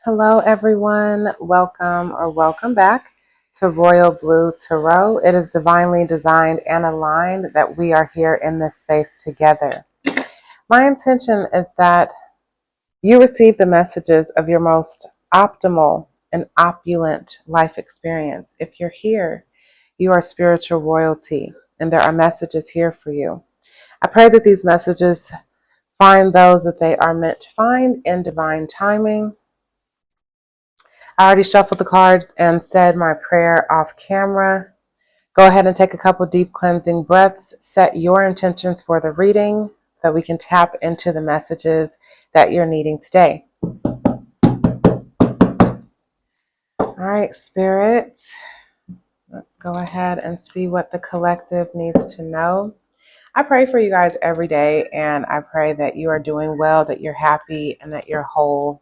Hello, everyone. Welcome back to Royal Blue Tarot. It is divinely designed and aligned that we are here in this space together. My intention is that you receive the messages of your most optimal and opulent life experience. If you're here, you are spiritual royalty, and there are messages here for you. I pray that these messages find those that they are meant to find in divine timing. I already shuffled the cards and said my prayer off camera. Go ahead and take a couple deep cleansing breaths. Set your intentions for the reading so that we can tap into the messages that you're needing today. All right, Spirit, let's go ahead and see what the collective needs to know. I pray for you guys every day, and I pray that you are doing well, that you're happy, and that you're whole.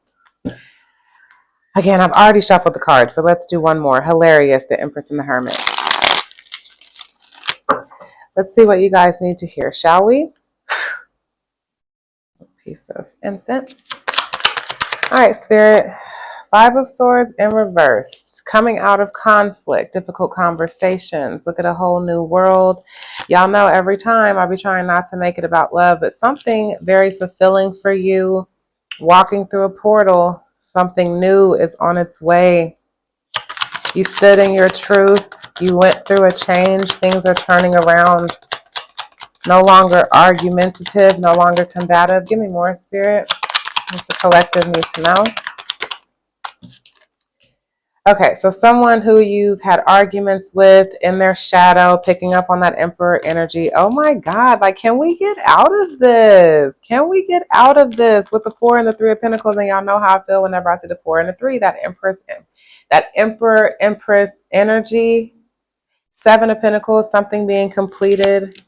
Again, I've already shuffled the cards, but let's do one more. Hilarious, the Empress and the Hermit. Let's see what you guys need to hear, shall we? A piece of incense. All right, Spirit. Five of Swords in reverse. Coming out of conflict, difficult conversations. Look at a whole new world. Y'all know every time I be trying not to make it about love, but something very fulfilling for you. Walking through a portal. Something new is on its way. You stood in your truth. You went through a change. Things are turning around. No longer argumentative, no longer combative. Give me more, Spirit. What the collective needs to know. Okay, so someone who you've had arguments with in their shadow, picking up on that Emperor energy. Oh my God, like, can we get out of this? Can we get out of this with the Four and the Three of Pentacles? And y'all know how I feel whenever I see the Four and the Three, that Emperor, Empress energy. Seven of Pentacles, something being completed.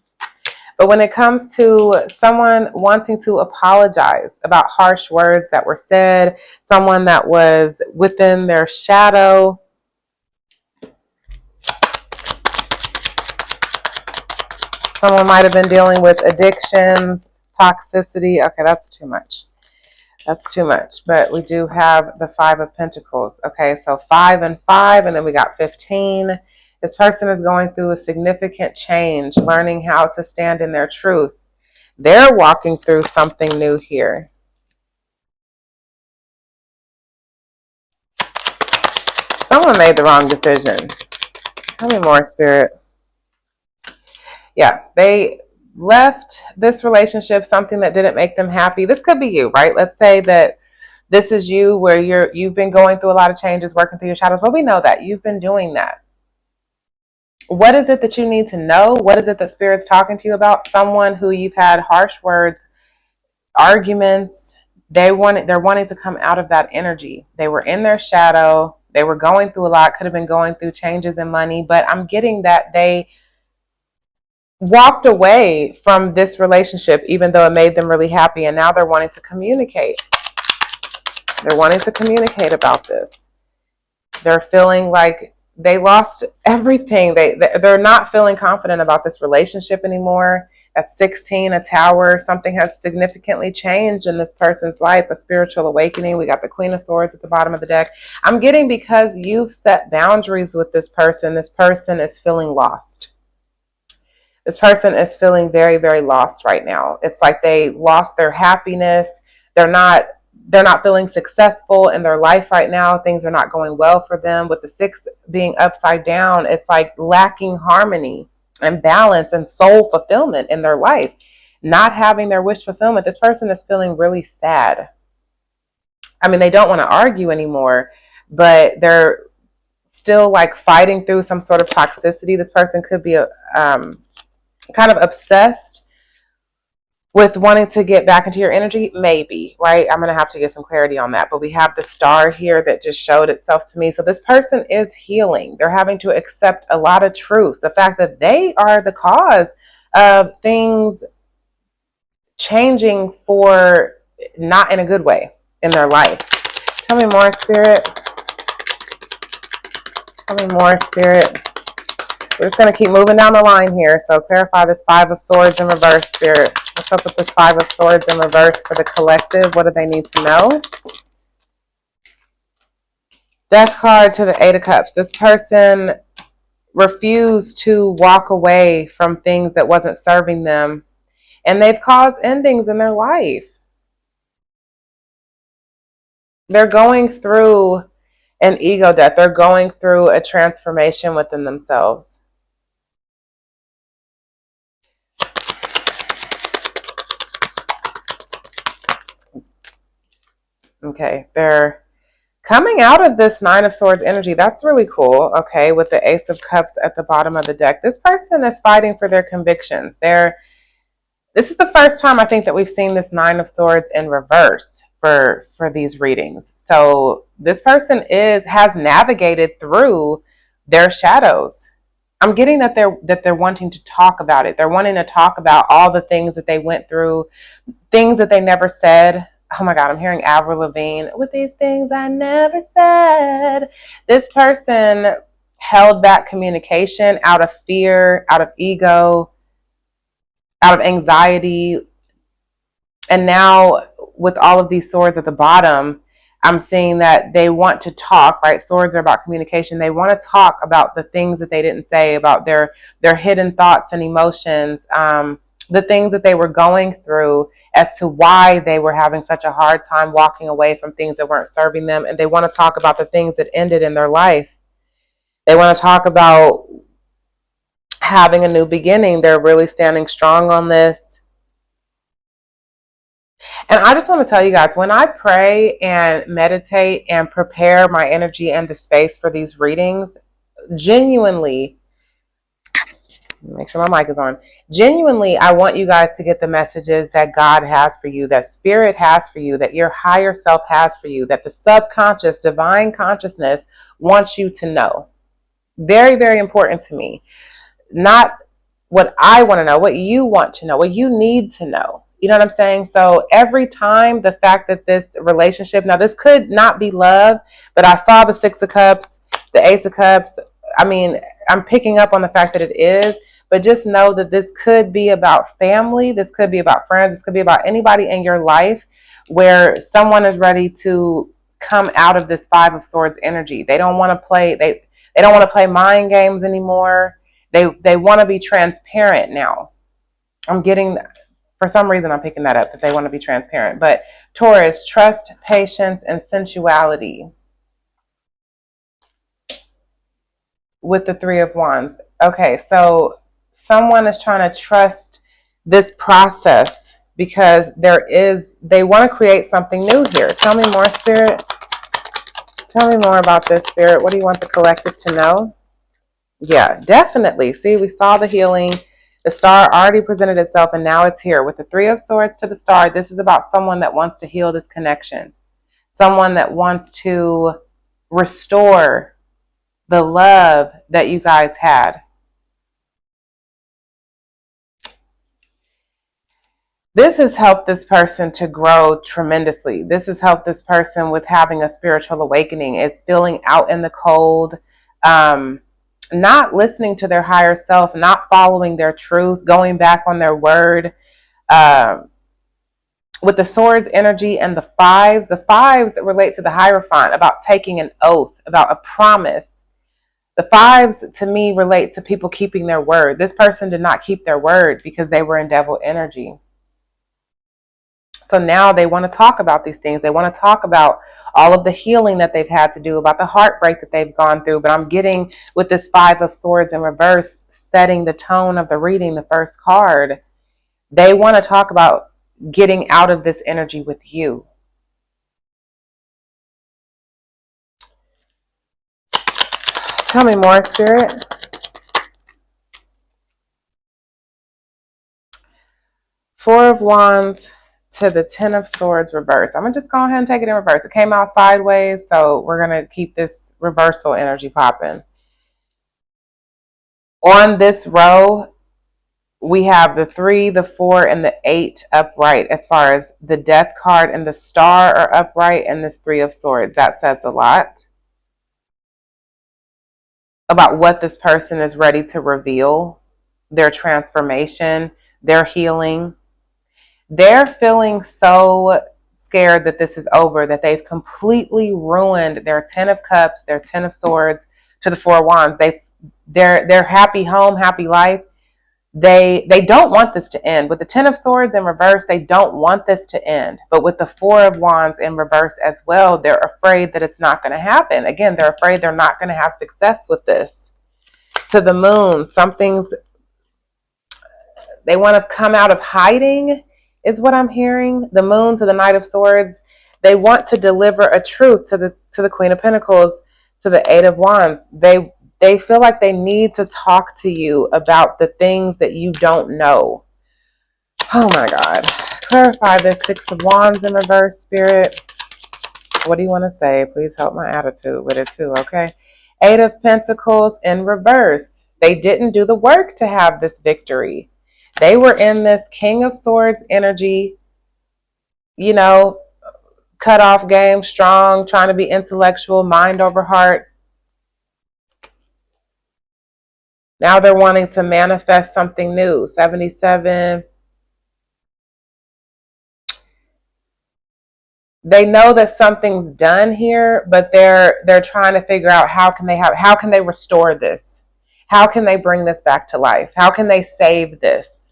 But when it comes to someone wanting to apologize about harsh words that were said, someone that was within their shadow, someone might have been dealing with addictions, toxicity. Okay, that's too much. That's too much. But we do have the Five of Pentacles. Okay, so 5 and 5, and then we got 15. This person is going through a significant change, learning how to stand in their truth. They're walking through something new here. Someone made the wrong decision. Tell me more, Spirit. Yeah, they left this relationship, something that didn't make them happy. This could be you, right? Let's say that this is you where you've been going through a lot of changes, working through your shadows. But we know that you've been doing that. What is it that you need to know? What is it that Spirit's talking to you about? Someone who you've had harsh words, arguments. They're wanting to come out of that energy. They were in their shadow. They were going through a lot, could have been going through changes in money, but I'm getting that they walked away from this relationship, even though it made them really happy, and now they're wanting to communicate. They're wanting to communicate about this. They're feeling like they lost everything. They're not feeling confident about this relationship anymore. At 16, a tower, something has significantly changed in this person's life, a spiritual awakening. We got the Queen of Swords at the bottom of the deck. I'm getting because you've set boundaries with this person is feeling lost. This person is feeling very, very lost right now. It's like they lost their happiness. They're not feeling successful in their life right now. Things are not going well for them. With the 6 being upside down, it's like lacking harmony and balance and soul fulfillment in their life. Not having their wish fulfillment. This person is feeling really sad. I mean, they don't want to argue anymore, but they're still like fighting through some sort of toxicity. This person could be kind of obsessed with wanting to get back into your energy, maybe, right? I'm going to have to get some clarity on that. But we have the star here that just showed itself to me. So this person is healing. They're having to accept a lot of truths. The fact that they are the cause of things changing for not in a good way in their life. Tell me more, Spirit. Tell me more, Spirit. We're just going to keep moving down the line here. So clarify this Five of Swords in reverse, Spirit. What's up with this Five of Swords in reverse for the collective? What do they need to know? Death card to the Eight of Cups. This person refused to walk away from things that wasn't serving them, and they've caused endings in their life. They're going through an ego death. They're going through a transformation within themselves. Okay, they're coming out of this Nine of Swords energy. That's really cool. Okay, with the Ace of Cups at the bottom of the deck. This person is fighting for their convictions. This is the first time I think that we've seen this Nine of Swords in reverse for these readings. So this person has navigated through their shadows. I'm getting that they're wanting to talk about it. They're wanting to talk about all the things that they went through, things that they never said. Oh my God, I'm hearing Avril Lavigne with these things I never said. This person held back communication out of fear, out of ego, out of anxiety. And now with all of these swords at the bottom, I'm seeing that they want to talk, right? Swords are about communication. They want to talk about the things that they didn't say, about their hidden thoughts and emotions, the things that they were going through, as to why they were having such a hard time walking away from things that weren't serving them. And they want to talk about the things that ended in their life. They want to talk about having a new beginning. They're really standing strong on this. And I just want to tell you guys, when I pray and meditate and prepare my energy and the space for these readings, genuinely, make sure my mic is on. Genuinely, I want you guys to get the messages that God has for you, that Spirit has for you, that your higher self has for you, that the subconscious, divine consciousness wants you to know. Very, very important to me. Not what I want to know, what you want to know, what you need to know. You know what I'm saying? So every time, the fact that this relationship, now this could not be love, but I saw the Six of Cups, the Ace of Cups. I mean, I'm picking up on the fact that it is, but just know that this could be about family. This could be about friends. This could be about anybody in your life where someone is ready to come out of this Five of Swords energy. They don't want to play, they don't want to play mind games anymore. They want to be transparent now. For some reason, I'm picking that up, that they want to be transparent. But Taurus, trust, patience, and sensuality. With the Three of Wands. Okay, so someone is trying to trust this process because they want to create something new here. Tell me more, Spirit. Tell me more about this, Spirit. What do you want the collective to know? Yeah, definitely. See, we saw the healing. The star already presented itself, and now it's here. With the Three of Swords to the star, this is about someone that wants to heal this connection. Someone that wants to restore the love that you guys had. This has helped this person to grow tremendously. This has helped this person with having a spiritual awakening. It's feeling out in the cold, not listening to their higher self, not following their truth, going back on their word. With the Swords energy and the fives relate to the Hierophant, about taking an oath, about a promise. The fives, to me, relate to people keeping their word. This person did not keep their word because they were in devil energy. So now they want to talk about these things. They want to talk about all of the healing that they've had to do, about the heartbreak that they've gone through. But I'm getting, with this Five of Swords in reverse, setting the tone of the reading, the first card, they want to talk about getting out of this energy with you. Tell me more, Spirit. Four of Wands to the Ten of Swords reverse. I'm going to just go ahead and take it in reverse. It came out sideways, so we're going to keep this reversal energy popping. On this row, we have the 3, the 4, and the 8 upright, as far as the Death card and the Star are upright, and this 3 of Swords. That says a lot about what this person is ready to reveal, their transformation, their healing. They're feeling so scared that this is over, that they've completely ruined their 10 of cups, their 10 of swords to the 4 of wands. Their happy home, happy life. They don't want this to end. With the 10 of swords in reverse, they don't want this to end. But with the 4 of wands in reverse as well, they're afraid that it's not going to happen. Again, they're afraid they're not going to have success with this. To the moon, they want to come out of hiding is what I'm hearing. The moon to the Knight of Swords, they want to deliver a truth to the Queen of Pentacles, to the 8 of Wands. They feel like they need to talk to you about the things that you don't know. Oh my God. Clarify this 6 of Wands in reverse, Spirit. What do you want to say? Please help my attitude with it too, okay? 8 of Pentacles in reverse. They didn't do the work to have this victory. They were in this King of Swords energy, you know, cut off game, strong, trying to be intellectual, mind over heart. Now they're wanting to manifest something new. 77. They know that something's done here, but they're trying to figure out how can they restore this? How can they bring this back to life? How can they save this?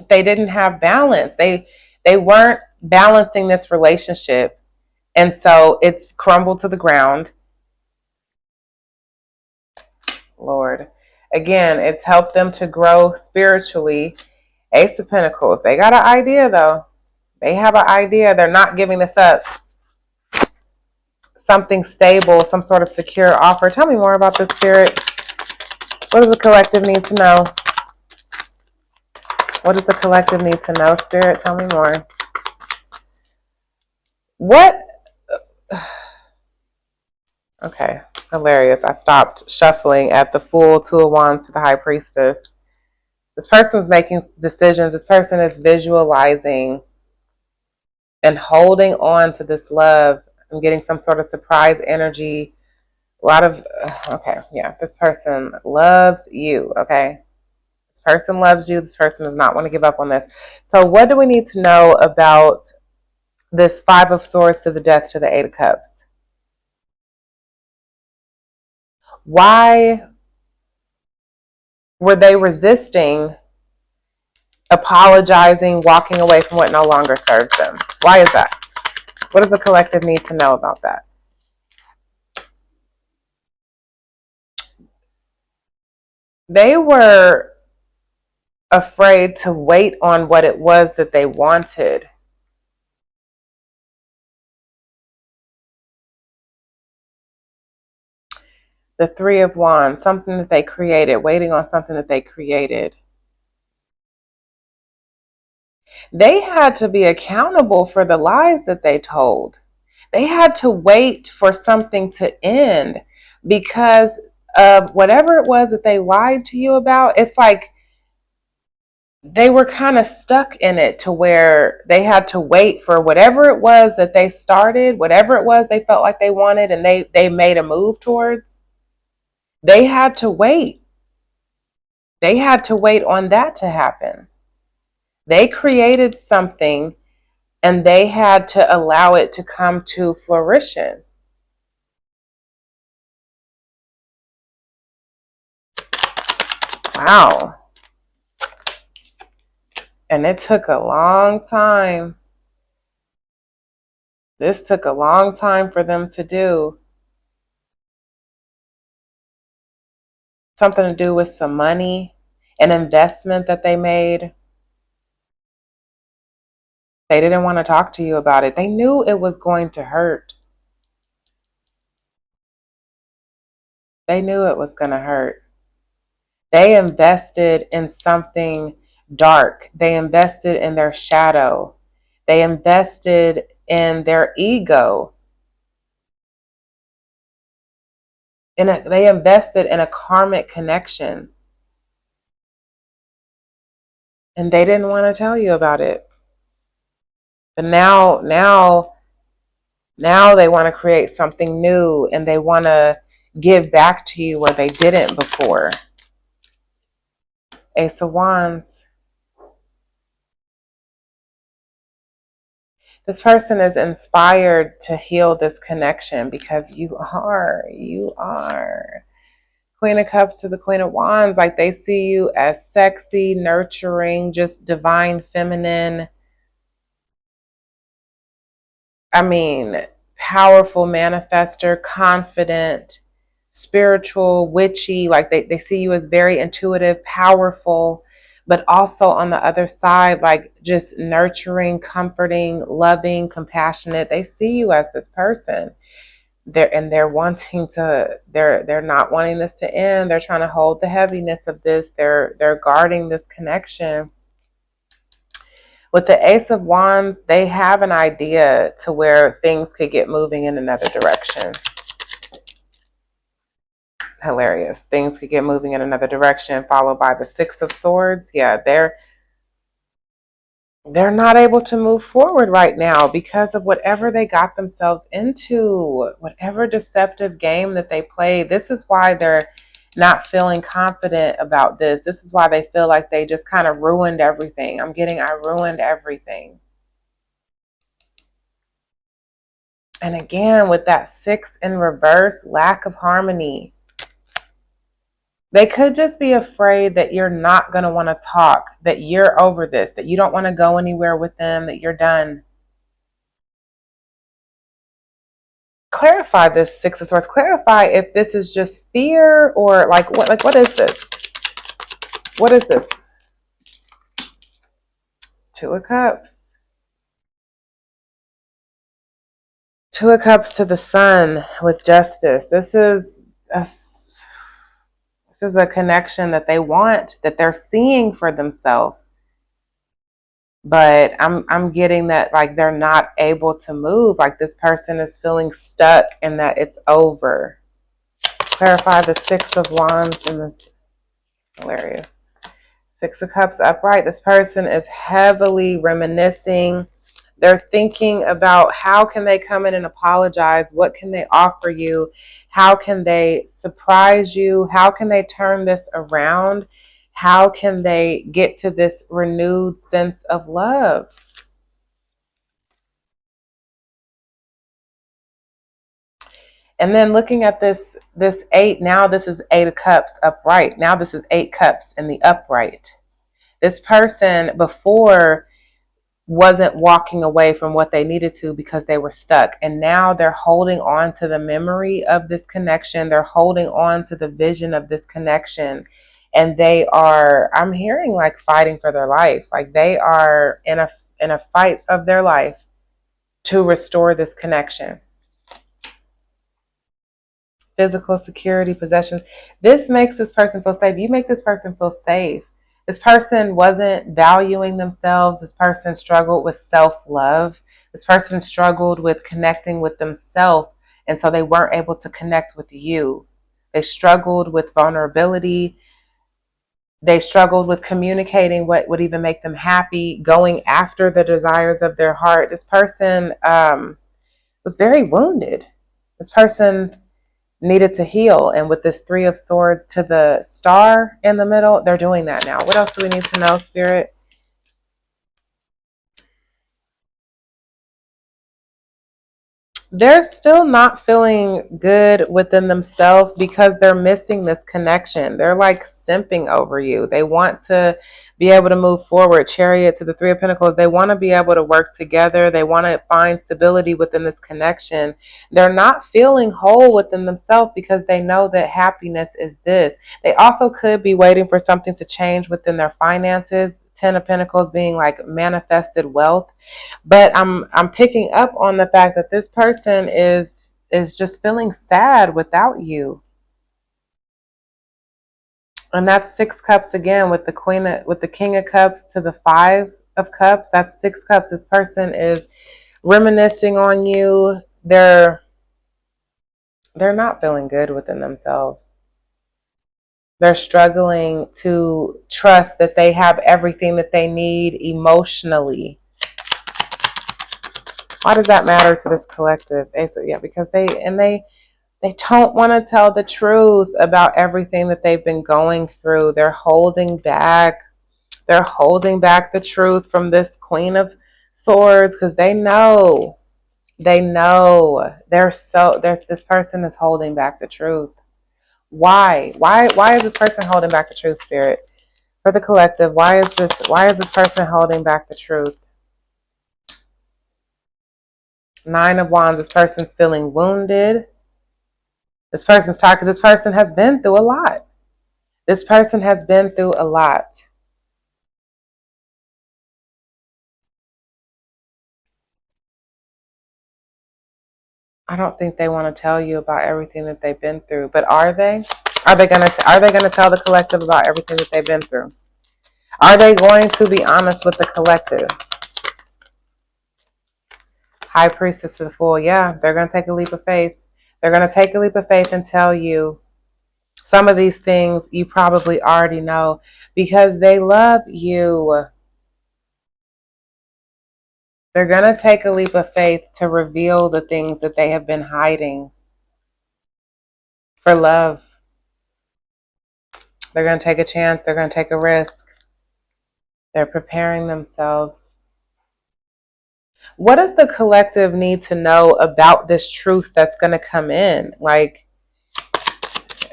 They didn't have balance. They weren't balancing this relationship. And so it's crumbled to the ground. Lord. Again, it's helped them to grow spiritually. Ace of Pentacles. They got an idea though. They have an idea. They're not giving this up. Something stable, some sort of secure offer. Tell me more about this, Spirit. What does the collective need to know? What does the collective need to know, Spirit? Tell me more. What? Okay, hilarious. I stopped shuffling at the Fool, 2 of Wands to the High Priestess. This person's making decisions. This person is visualizing and holding on to this love. I'm getting some sort of surprise energy. A lot of, okay, yeah, this person loves you, okay? This person loves you. This person does not want to give up on this. So what do we need to know about this 5 of Swords to the Death to the 8 of Cups? Why were they resisting apologizing, walking away from what no longer serves them? Why is that? What does the collective need to know about that? They were afraid to wait on what it was that they wanted. The 3 of Wands, something that they created, waiting on something that they created. They had to be accountable for the lies that they told. They had to wait for something to end because of whatever it was that they lied to you about. It's like they were kind of stuck in it to where they had to wait for whatever it was that they started, whatever it was they felt like they wanted and they made a move towards. They had to wait. They had to wait on that to happen. They created something and they had to allow it to come to fruition. Wow. And it took a long time. This took a long time for them to do. Something to do with some money, an investment that they made. They didn't want to talk to you about it. They knew it was going to hurt. They knew it was going to hurt. They invested in something dark. They invested in their shadow. They invested in their ego. They invested in a karmic connection. And they didn't want to tell you about it. But now they want to create something new and they want to give back to you where they didn't before. Ace of Wands. This person is inspired to heal this connection because you are. Queen of Cups to the Queen of Wands. Like, they see you as sexy, nurturing, just divine feminine. I mean, powerful manifester, confident, spiritual, witchy. Like, they see you as very intuitive, powerful, but also on the other side, like, just nurturing, comforting, loving, compassionate. They see you as this person. They're wanting to, they're not wanting this to end. They're trying to hold the heaviness of this. They're guarding this connection. With the Ace of Wands, they have an idea to where things could get moving in another direction. Hilarious. Things could get moving in another direction, followed by the Six of Swords. Yeah, they're not able to move forward right now because of whatever they got themselves into, whatever deceptive game that they played. This is why they're not feeling confident about this. This is why they feel like they just kind of ruined everything. I ruined everything. And again, with that 6 in reverse, lack of harmony. They could just be afraid that you're not going to want to talk, that you're over this, that you don't want to go anywhere with them, that you're done. Clarify this 6 of Swords. Clarify if this is just fear or what is this? What is this? 2 of Cups. 2 of Cups to the Sun with Justice. This is a connection that they want, that they're seeing for themselves. But I'm getting that, like, they're not able to move. Like, this person is feeling stuck and that it's over. Clarify the 6 of Wands and this. Hilarious. 6 of Cups upright. This person is heavily reminiscing. They're thinking about how can they come in and apologize? What can they offer you? How can they surprise you? How can they turn this around? How can they get to this renewed sense of love? And then looking at this 8, now this is 8 of Cups upright. Now this is 8 Cups in the upright. This person before wasn't walking away from what they needed to because they were stuck. And now they're holding on to the memory of this connection. They're holding on to the vision of this connection. And they are, I'm hearing, like, fighting for their life. Like, they are in a fight of their life to restore this connection. Physical security, possessions. This makes this person feel safe. You make this person feel safe. This person wasn't valuing themselves. This person struggled with self-love. This person struggled with connecting with themselves, and so they weren't able to connect with you. They struggled with vulnerability. They struggled with communicating what would even make them happy, going after the desires of their heart. This person was very wounded. This person needed to heal. And with this 3 of Swords to the Star in the middle, they're doing that now. What else do we need to know, Spirit? They're still not feeling good within themselves because they're missing this connection. They're like simping over you. They want to be able to move forward. Chariot to the 3 of Pentacles. They want to be able to work together. They want to find stability within this connection. They're not feeling whole within themselves because they know that happiness is this. They also could be waiting for something to change within their finances. 10 of Pentacles being like manifested wealth. But I'm picking up on the fact that this person is just feeling sad without you. And that's 6 Cups again with the King of Cups to the 5 of Cups. That's 6 Cups. This person is reminiscing on you. They're not feeling good within themselves. They're struggling to trust that they have everything that they need emotionally. Why does that matter to this collective? Yeah, because they They don't want to tell the truth about everything that they've been going through. They're holding back. They're holding back the truth from this Queen of Swords because they know there's this person is holding back the truth. Why? Why is this person holding back the truth, Spirit? For the collective, why is this person holding back the truth? Nine of Wands, this person's feeling wounded. This person's tired because this person has been through a lot. This person has been through a lot. I don't think they want to tell you about everything that they've been through, but are they? Are they gonna tell the collective about everything that they've been through? Are they going to be honest with the collective? High Priestess to the Fool. Yeah, they're gonna take a leap of faith. They're gonna take a leap of faith and tell you some of these things you probably already know because they love you. They're gonna take a leap of faith to reveal the things that they have been hiding for love. They're gonna take a chance. They're gonna take a risk. They're preparing themselves. What does the collective need to know about this truth that's going to come in? Like,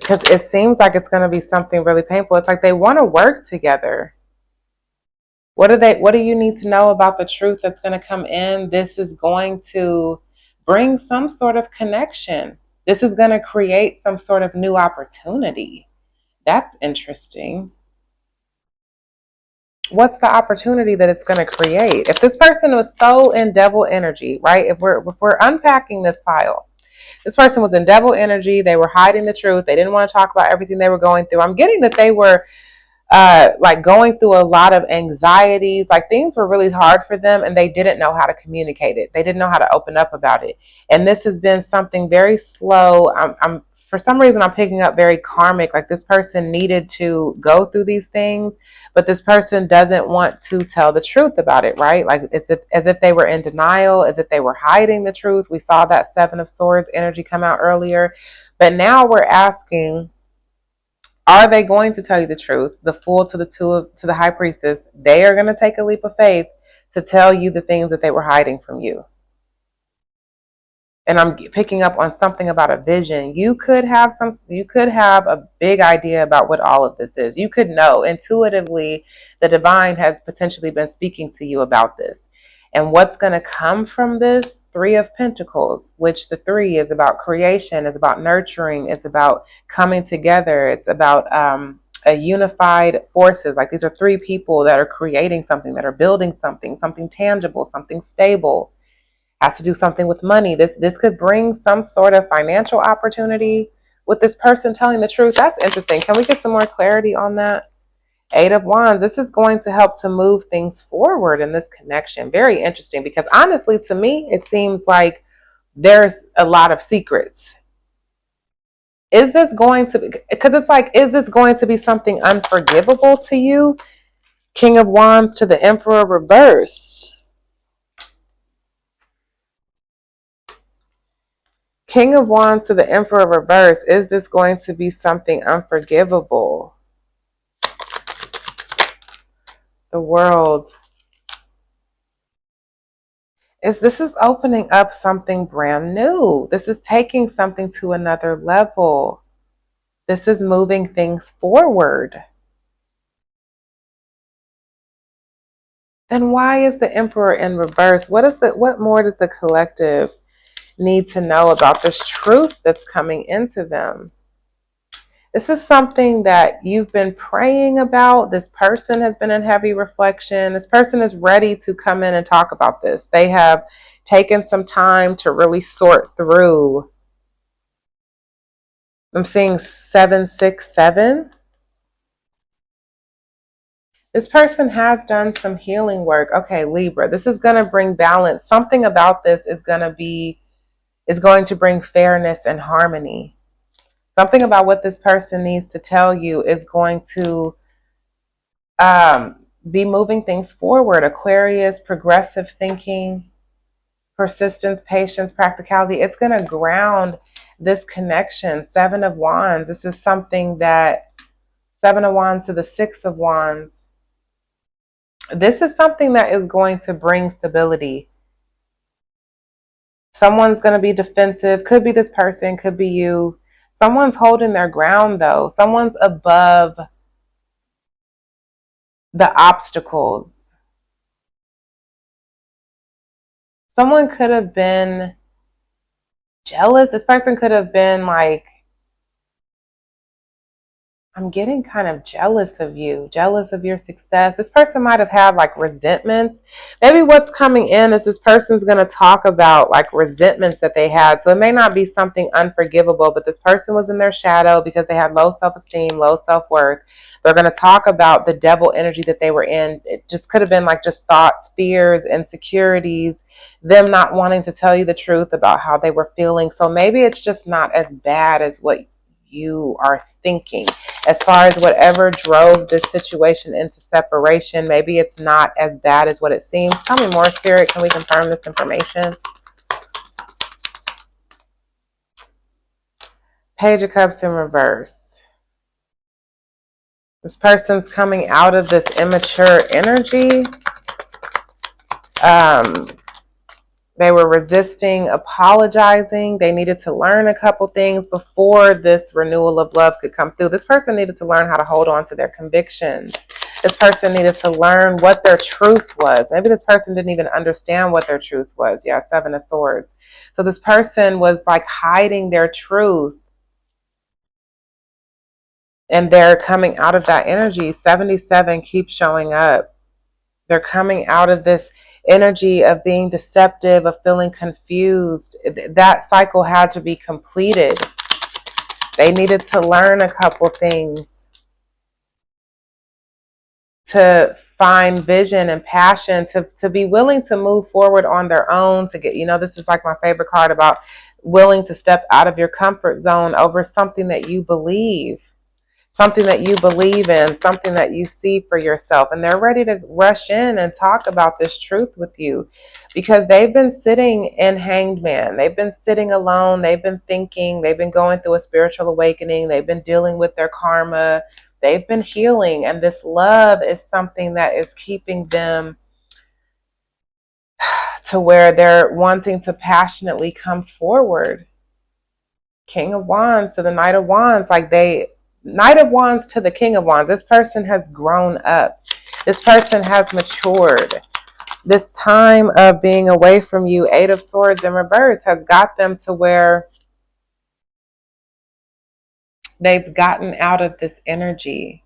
because it seems like it's going to be something really painful. It's like they want to work together. What do you need to know about the truth that's going to come in? This is going to bring some sort of connection. This is going to create some sort of new opportunity. That's interesting. What's the opportunity that it's going to create? If this person was so in devil energy, right? If we're unpacking this pile, this person was in devil energy. They were hiding the truth. They didn't want to talk about everything they were going through. I'm getting that they were like going through a lot of anxieties. Like things were really hard for them, and they didn't know how to communicate it. They didn't know how to open up about it. And this has been something very slow. I'm for some reason I'm picking up very karmic. Like this person needed to go through these things, but this person doesn't want to tell the truth about it, right? Like as if they were in denial, as if they were hiding the truth. We saw that Seven of Swords energy come out earlier, but now we're asking, are they going to tell you the truth? The Fool to the High Priestess, they are going to take a leap of faith to tell you the things that they were hiding from you. And I'm picking up on something about a vision. You could have a big idea about what all of this is. You could know intuitively the divine has potentially been speaking to you about this. And what's going to come from this? Three of Pentacles, which the three is about creation, is about nurturing, it's about coming together, it's about a unified forces. Like these are three people that are creating something, that are building something tangible, something stable. Has to do something with money. This could bring some sort of financial opportunity with this person telling the truth. That's interesting. Can we get some more clarity on that? Eight of Wands. This is going to help to move things forward in this connection. Very interesting because honestly, to me, it seems like there's a lot of secrets. Is this going to be, because it's like, is this going to be something unforgivable to you? King of Wands to the Emperor reverse. King of Wands to the Emperor reverse. Is this going to be something unforgivable? The World. This is opening up something brand new. This is taking something to another level. This is moving things forward. Then why is the Emperor in reverse? What more does the collective need to know about this truth that's coming into them? This is something that you've been praying about. This person has been in heavy reflection. This person is ready to come in and talk about this. They have taken some time to really sort through. I'm seeing 767. This person has done some healing work. Okay, Libra, this is going to bring balance. Something about this is going to bring fairness and harmony. Something about what this person needs to tell you is going to be moving things forward. Aquarius, progressive thinking. persistence, patience, practicality. It's going to ground this connection. 7 of Wands. This is something that 7 of Wands to the 6 of Wands. This is something that is going to bring stability. Someone's going to be defensive. Could be this person, could be you. Someone's holding their ground though. Someone's above the obstacles. Someone could have been jealous. This person could have been like, I'm getting kind of jealous of you, jealous of your success. This person might have had like resentments. Maybe what's coming in is this person's going to talk about like resentments that they had. So it may not be something unforgivable, but this person was in their shadow because they had low self-esteem, low self-worth. They're going to talk about the devil energy that they were in. It just could have been like just thoughts, fears, insecurities, them not wanting to tell you the truth about how they were feeling. So maybe it's just not as bad as what you are thinking. As far as whatever drove this situation into separation, maybe it's not as bad as what it seems. Tell me more, Spirit. Can we confirm this information? Page of Cups in reverse. This person's coming out of this immature energy. They were resisting apologizing. They needed to learn a couple things before this renewal of love could come through. This person needed to learn how to hold on to their convictions. This person needed to learn what their truth was. Maybe this person didn't even understand what their truth was. Yeah, 7 of Swords. So this person was like hiding their truth. And they're coming out of that energy. 77 keeps showing up. They're coming out of this energy of being deceptive, of feeling confused. That cycle had to be completed. They needed to learn a couple things to find vision and passion, to be willing to move forward on their own, to get, this is like my favorite card about willing to step out of your comfort zone over something that you believe. Something that you believe in, something that you see for yourself. And they're ready to rush in and talk about this truth with you because they've been sitting in Hanged Man. They've been sitting alone. They've been thinking. They've been going through a spiritual awakening. They've been dealing with their karma. They've been healing. And this love is something that is keeping them to where they're wanting to passionately come forward. King of Wands to the Knight of Wands. Knight of Wands to the King of Wands. This person has grown up. This person has matured. This time of being away from you, 8 of Swords in reverse, has got them to where they've gotten out of this energy.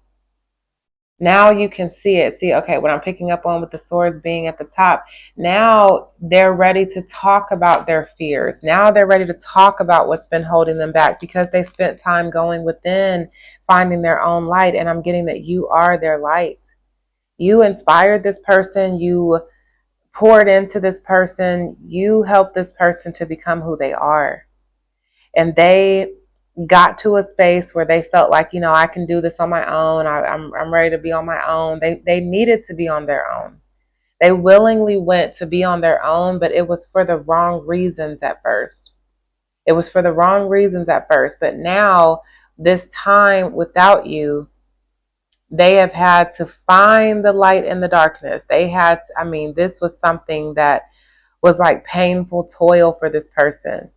Now you can see it. See, okay, what I'm picking up on with the swords being at the top, now they're ready to talk about their fears. Now they're ready to talk about what's been holding them back because they spent time going within, finding their own light. And I'm getting that you are their light. You inspired this person. You poured into this person. You helped this person to become who they are. And they got to a space where they felt like, I can do this on my own. I'm ready to be on my own. They needed to be on their own. They willingly went to be on their own, but it was for the wrong reasons at first. It was for the wrong reasons at first. But now, this time without you, they have had to find the light in the darkness. This was something that was like painful toil for this person.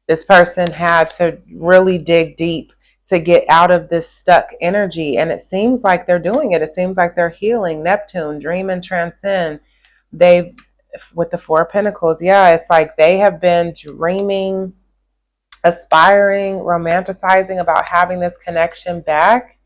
This person had to really dig deep to get out of this stuck energy. And it seems like they're doing it. It seems like they're healing. Neptune, dream and transcend. With the 4 of Pentacles, it's like they have been dreaming, aspiring, romanticizing about having this connection back.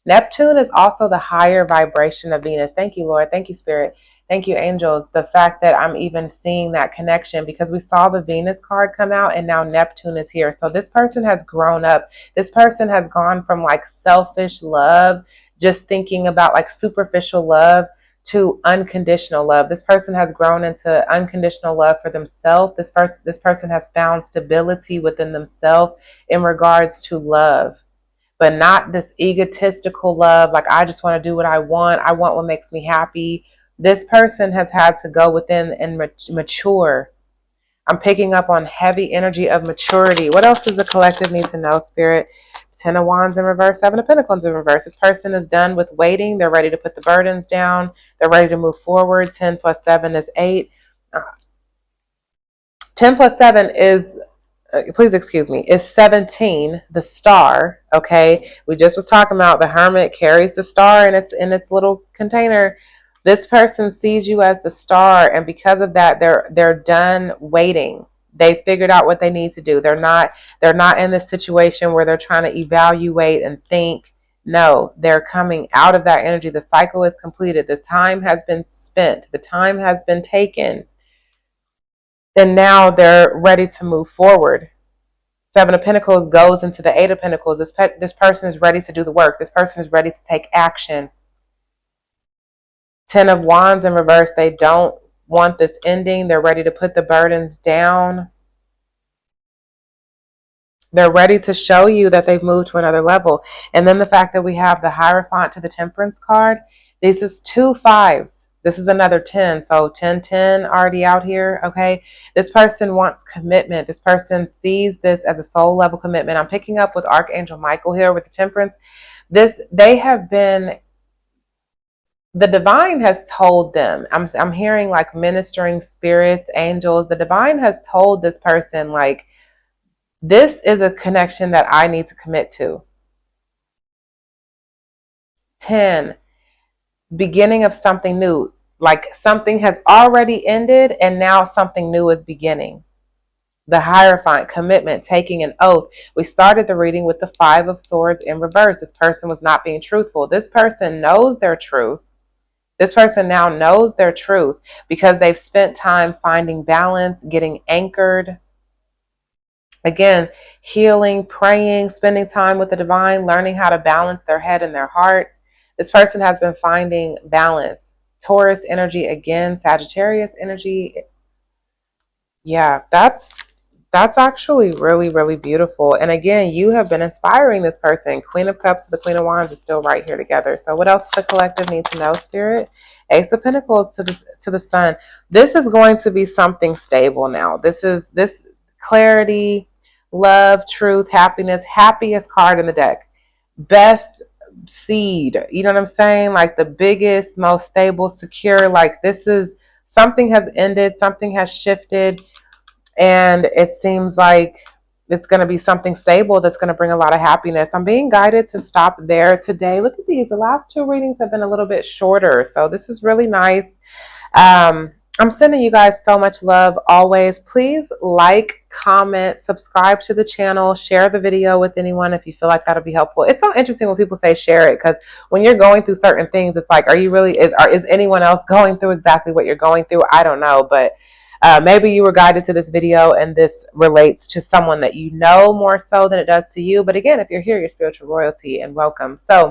Neptune is also the higher vibration of Venus. Thank you, Lord. Thank you, Spirit. Thank you, angels. The fact that I'm even seeing that connection because we saw the Venus card come out and now Neptune is here. So this person has grown up. This person has gone from like selfish love, just thinking about like superficial love, to unconditional love. This person has grown into unconditional love for themselves. This person has found stability within themselves in regards to love. But not this egotistical love, like I just want to do what I want. I want what makes me happy. This person has had to go within and mature I'm picking up on heavy energy of maturity. What else does the collective need to know, Spirit? 10 of Wands in reverse, 7 of Pentacles in reverse. This person is done with waiting. They're ready to put the burdens down. They're ready to move forward. 10 plus 7 is 8. 10 plus 7 is, please excuse me, is 17, the star, okay? We just was talking about the hermit carries the star in its little container. This person sees you as the star, and because of that, they're done waiting. They figured out what they need to do. They're not in this situation where they're trying to evaluate and think. No, they're coming out of that energy. The cycle is completed. The time has been spent. The time has been taken. And now they're ready to move forward. 7 of Pentacles goes into the 8 of Pentacles. This person is ready to do the work. This person is ready to take action. 10 of Wands in reverse. They don't want this ending. They're ready to put the burdens down. They're ready to show you that they've moved to another level. And then the fact that we have the Hierophant to the Temperance card. This is 2 5s. This is another 10. So 10, 10 already out here. Okay. This person wants commitment. This person sees this as a soul level commitment. I'm picking up with Archangel Michael here with the Temperance. They have been, the divine has told them, I'm hearing like ministering spirits, angels. The divine has told this person, like, this is a connection that I need to commit to. 10, beginning of something new. Like something has already ended and now something new is beginning. The Hierophant, commitment, taking an oath. We started the reading with the 5 of Swords in reverse. This person was not being truthful. This person knows their truth. This person now knows their truth because they've spent time finding balance, getting anchored. Again, healing, praying, spending time with the divine, learning how to balance their head and their heart. This person has been finding balance. Taurus energy again, Sagittarius energy. Yeah, that's actually really, really beautiful. And again, you have been inspiring this person. Queen of Cups and the Queen of Wands is still right here together. So what else does the collective need to know, Spirit? Ace of Pentacles to the Sun. This is going to be something stable now. This clarity, love, truth, happiness. Happiest card in the deck. Best seed. You know what I'm saying? Like the biggest, most stable, secure. Like this is, something has ended. Something has shifted. And it seems like it's going to be something stable that's going to bring a lot of happiness. I'm being guided to stop there today. Look at these. The last 2 readings have been a little bit shorter. So this is really nice. I'm sending you guys so much love always. Please like, comment, subscribe to the channel, share the video with anyone if you feel like that'll be helpful. It's so interesting when people say share it, because when you're going through certain things, it's like, are you really, is anyone else going through exactly what you're going through? I don't know, but maybe you were guided to this video and this relates to someone that you know more so than it does to you. But again, if you're here, you're spiritual royalty and welcome. So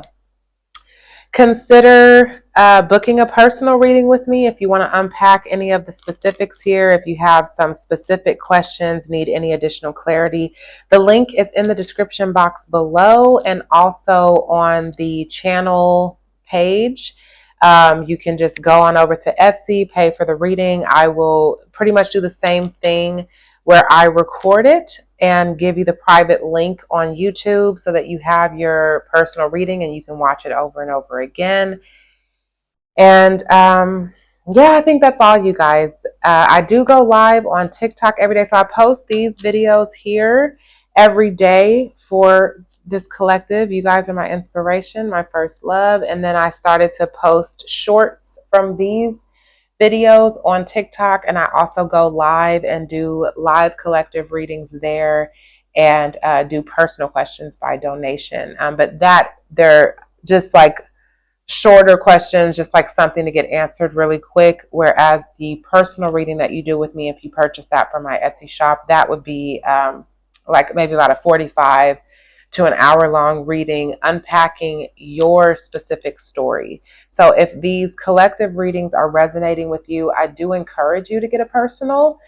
consider booking a personal reading with me if you want to unpack any of the specifics here. If you have some specific questions, need any additional clarity, the link is in the description box below and also on the channel page. You can just go on over to Etsy, pay for the reading. I will pretty much do the same thing where I record it and give you the private link on YouTube so that you have your personal reading and you can watch it over and over again. And yeah, I think that's all, you guys. I do go live on TikTok every day. So I post these videos here every day for this collective. You guys are my inspiration, my first love. And then I started to post shorts from these videos on TikTok, and I also go live and do live collective readings there and do personal questions by donation. But they're just like shorter questions, just like something to get answered really quick. Whereas the personal reading that you do with me, if you purchase that from my Etsy shop, that would be like maybe about a 45 to an hour-long reading unpacking your specific story. So if these collective readings are resonating with you, I do encourage you to get a personal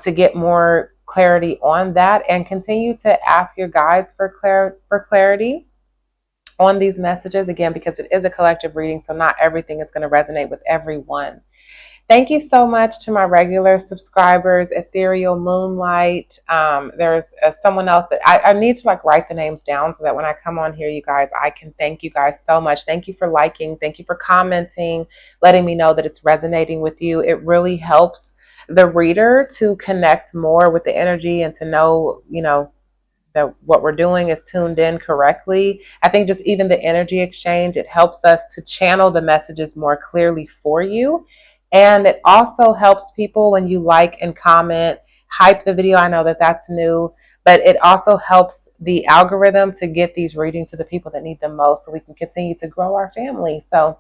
to get more clarity on that, and continue to ask your guides for clarity on these messages, again, because it is a collective reading, so not everything is going to resonate with everyone. Thank you so much to my regular subscribers, Ethereal Moonlight. There's someone else that I need to like write the names down so that when I come on here, you guys, I can thank you guys so much. Thank you for liking. Thank you for commenting, letting me know that it's resonating with you. It really helps the reader to connect more with the energy and to know, that what we're doing is tuned in correctly. I think just even the energy exchange, it helps us to channel the messages more clearly for you. And it also helps people when you like and comment, hype the video. I know that that's new, but it also helps the algorithm to get these readings to the people that need them most so we can continue to grow our family. So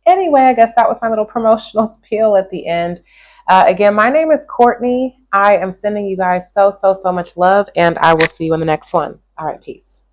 anyway, I guess that was my little promotional spiel at the end. Again, my name is Courtney. I am sending you guys so much love, and I will see you in the next one. All right, peace.